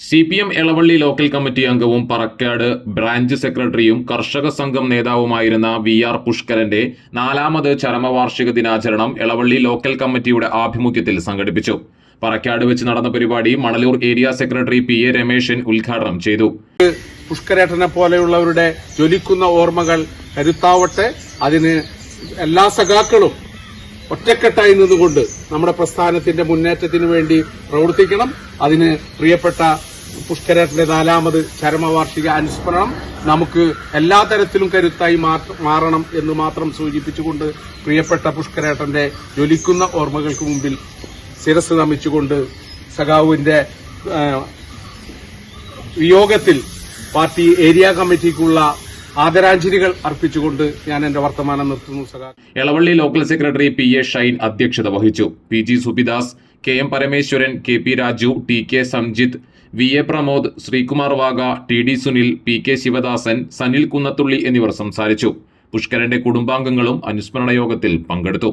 CPM Elavally local committee അംഗവും Parakkad branch സെക്രട്ടറിയും കർഷക സംഘം നേതാവുമായിരുന്ന VR പുഷ്കരന്റെ 4ാമത് ചരമവാർഷിക ദിനാചരണം എളവള്ളി ലോക്കൽ കമ്മിറ്റിയുടെ ആഭിമുഖ്യത്തിൽ സംഘടിപ്പിച്ചു. പറക്കാട് വെച്ച് നടന്ന പരിപാടി Manalur area secretary PA Rameshan ഉദ്ഘാടനം ചെയ്തു. പുഷ്കരേട്ടനെ പോലെയുള്ളവരുടെ ജ്വലിക്കുന്ന ഓർമ്മകൾ കരുത്താവട്ടെ. അതിന് എല്ലാ സഖാക്കളും ഒറ്റക്കെട്ടായി നിന്നുകൊണ്ട് നമ്മുടെ പ്രസ്ഥാനത്തിന്റെ മുന്നേറ്റത്തിന് വേണ്ടി പ്രവർത്തിക്കണം. അതിന് പ്രിയപ്പെട്ട പുഷ്കരേട്ടന്റെ 4ാമത് ചരമവാർഷിക അനുസ്മരണം നമുക്ക് എല്ലാ തരത്തിലും കരുത്തായി മാറണം എന്ന് മാത്രം സൂചിപ്പിച്ചുകൊണ്ട് പ്രിയപ്പെട്ട പുഷ്കരേട്ടന്റെ ജ്വലിക്കുന്ന ഓർമ്മകൾക്ക് മുമ്പിൽ ശിരസ് നമിച്ചുകൊണ്ട് സഖാവിന്റെ വിയോഗത്തിൽ പാർട്ടി ഏരിയ കമ്മിറ്റിക്കുള്ള ആദരാഞ്ജലികൾ അർപ്പിച്ചുകൊണ്ട് ഞാൻ എന്റെ വർത്തമാനം നിർത്തുന്നു. Elavally local secretary PA Shine അധ്യക്ഷത വഹിച്ചു. PG Subidas, KM Parameswaran, KP Raju, TK Samjith, VA Pramod, Sreekumar Wagah, TD Sunil, PK Sivadasan, Sanil Kunnathully എന്നിവർ സംസാരിച്ചു. പുഷ്കരന്റെ കുടുംബാംഗങ്ങളും അനുസ്മരണ യോഗത്തിൽ പങ്കെടുത്തു.